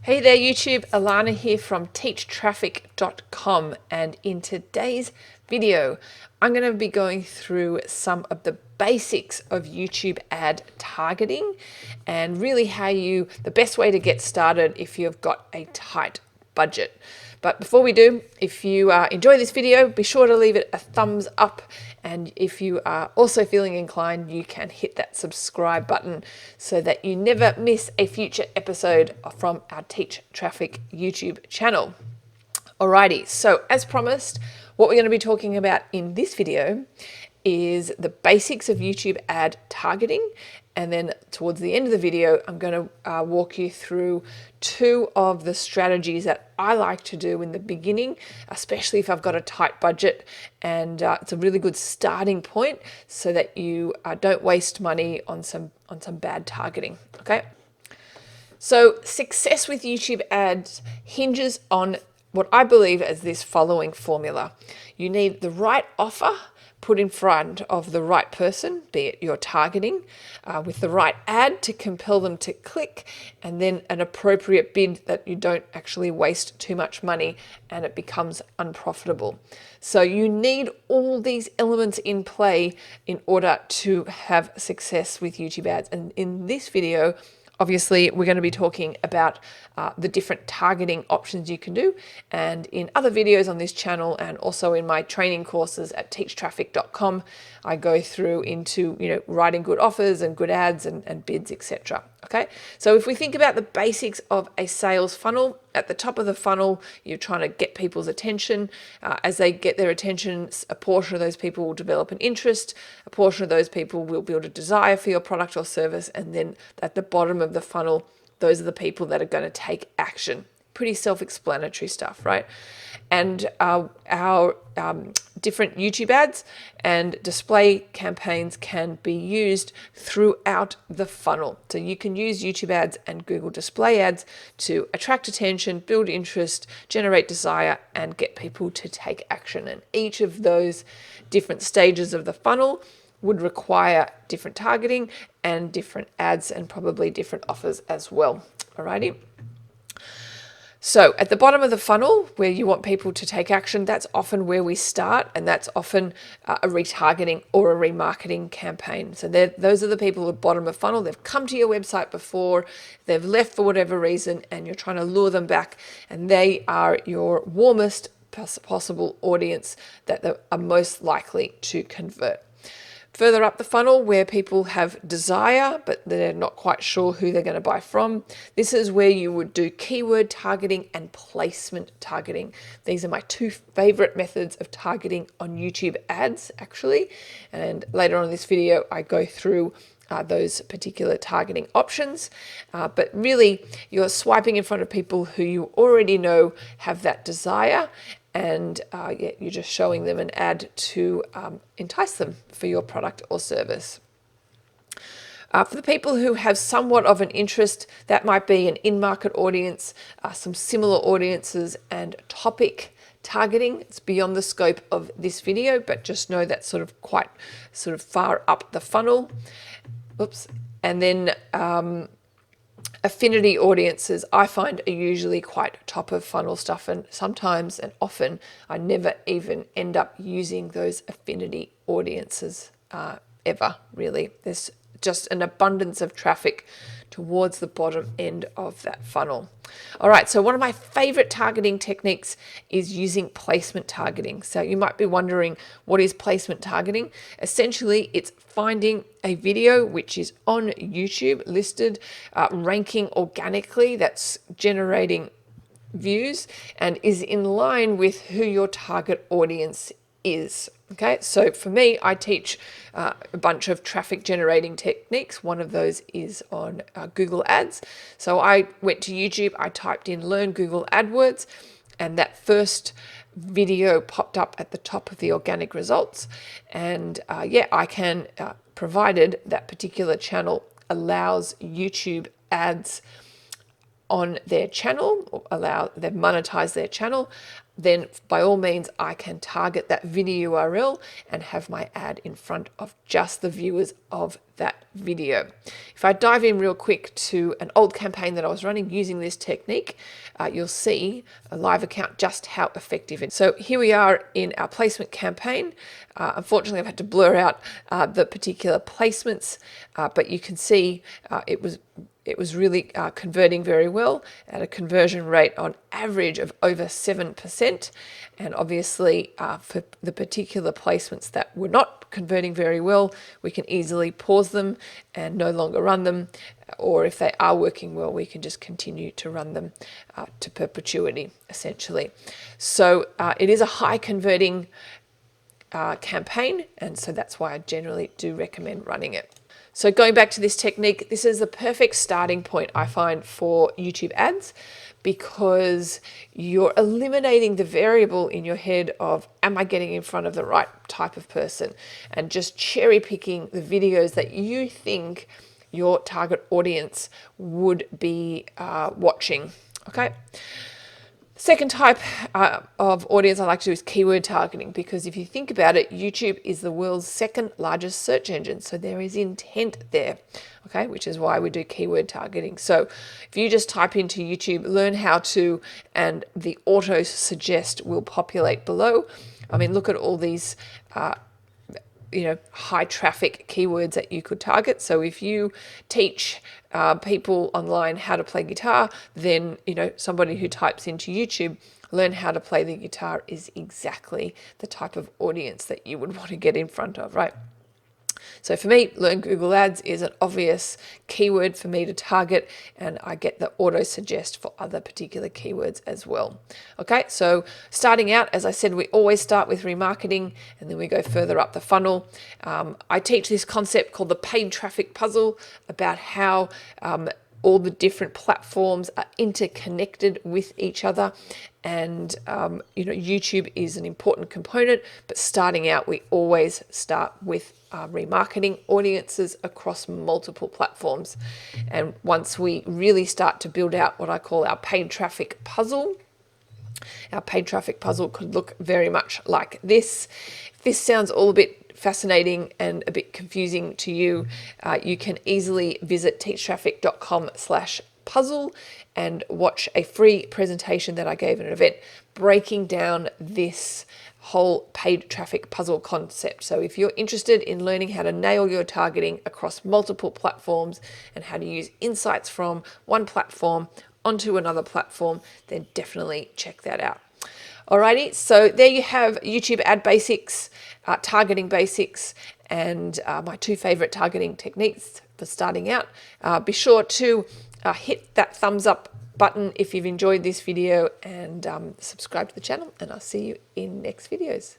Hey there YouTube, Alana here from teachtraffic.com, and in today's video I'm going to be going through some of the basics of YouTube ad targeting and really the best way to get started if you've got a tight budget. But before we do, if you enjoy this video, be sure to leave it a thumbs up, and if you are also feeling inclined, you can hit that subscribe button so that you never miss a future episode from our Teach Traffic YouTube channel. Alrighty, so as promised, what we're going to be talking about in this video is the basics of YouTube ad targeting, and then towards the end of the video I'm going to walk you through two of the strategies that I like to do in the beginning, especially if I've got a tight budget, and it's a really good starting point so that you don't waste money on some bad targeting. Okay, so success with YouTube ads hinges on what I believe as this following formula. You need the right offer put in front of the right person, be it your targeting, with the right ad to compel them to click, and then an appropriate bid that you don't actually waste too much money and it becomes unprofitable. So you need all these elements in play in order to have success with YouTube ads. And in this video, obviously, we're going to be talking about the different targeting options you can do. And in other videos on this channel, and also in my training courses at teachtraffic.com, I go through into writing good offers and good ads and bids, etc. Okay, so if we think about the basics of a sales funnel, at the top of the funnel, you're trying to get people's attention. As they get their attention, a portion of those people will develop an interest, a portion of those people will build a desire for your product or service, and then at the bottom of the funnel, those are the people that are going to take action. Pretty self-explanatory stuff, right? And our different YouTube ads and display campaigns can be used throughout the funnel. So you can use YouTube ads and Google display ads to attract attention, build interest, generate desire, and get people to take action. And each of those different stages of the funnel would require different targeting and different ads and probably different offers as well. Alrighty. So at the bottom of the funnel, where you want people to take action, that's often where we start, and that's often a retargeting or a remarketing campaign. So those are the people at the bottom of the funnel. They've come to your website before, they've left for whatever reason, and you're trying to lure them back, and they are your warmest possible audience that are most likely to convert. Further up the funnel, where people have desire, but they're not quite sure who they're going to buy from, this is where you would do keyword targeting and placement targeting. These are my two favorite methods of targeting on YouTube ads, actually. And later on in this video, I go through those particular targeting options. But really, you're swiping in front of people who you already know have that desire, and you're just showing them an ad to entice them for your product or service. For the people who have somewhat of an interest, that might be an in-market audience, some similar audiences, and topic targeting. It's beyond the scope of this video, but just know that's quite far up the funnel. Oops. And then affinity audiences, I find, are usually quite top of funnel stuff, and sometimes and often I never even end up using those affinity audiences ever, really. There's just an abundance of traffic towards the bottom end of that funnel. All right, so one of my favorite targeting techniques is using placement targeting. So you might be wondering, what is placement targeting? Essentially, it's finding a video which is on YouTube listed, ranking organically, that's generating views and is in line with who your target audience is. Okay, so for me, I teach a bunch of traffic generating techniques. One of those is on Google Ads. So I went to YouTube, I typed in Learn Google AdWords, and that first video popped up at the top of the organic results. And I can, provided that particular channel allows YouTube ads on their channel, or allow them monetize their channel, then by all means I can target that video URL and have my ad in front of just the viewers of that video. If I dive in real quick to an old campaign that I was running using this technique, you'll see a live account just how effective it is. So here we are in our placement campaign. Unfortunately, I've had to blur out the particular placements, but you can see it was really converting very well at a conversion rate on average of over 7%. And obviously for the particular placements that were not converting very well, we can easily pause them and no longer run them. Or if they are working well, we can just continue to run them to perpetuity, essentially. So it is a high converting campaign, and so that's why I generally do recommend running it. So going back to this technique, this is the perfect starting point, I find, for YouTube ads, because you're eliminating the variable in your head of, am I getting in front of the right type of person? And just cherry picking the videos that you think your target audience would be watching, okay? Second type of audience I like to do is keyword targeting, because if you think about it, YouTube is the world's second largest search engine. So there is intent there, okay, which is why we do keyword targeting. So if you just type into YouTube, learn how to, and the auto suggest will populate below. I mean, look at all these high traffic keywords that you could target. So if you teach people online how to play guitar, then somebody who types into YouTube, learn how to play the guitar, is exactly the type of audience that you would want to get in front of, right? So for me, learn Google Ads is an obvious keyword for me to target, and I get the auto suggest for other particular keywords as well. Okay, so starting out, as I said, we always start with remarketing and then we go further up the funnel. I teach this concept called the paid traffic puzzle, about how all the different platforms are interconnected with each other. And, YouTube is an important component, but starting out, we always start with remarketing audiences across multiple platforms. And once we really start to build out what I call our paid traffic puzzle, our paid traffic puzzle could look very much like this. If this sounds all a bit fascinating and a bit confusing to you, you can easily visit teachtraffic.com/puzzle and watch a free presentation that I gave at an event breaking down this whole paid traffic puzzle concept. So if you're interested in learning how to nail your targeting across multiple platforms and how to use insights from one platform onto another platform, then definitely check that out. Alrighty, so there you have YouTube ad basics, targeting basics, and my two favorite targeting techniques for starting out. Be sure to hit that thumbs up button if you've enjoyed this video, and subscribe to the channel, and I'll see you in next videos.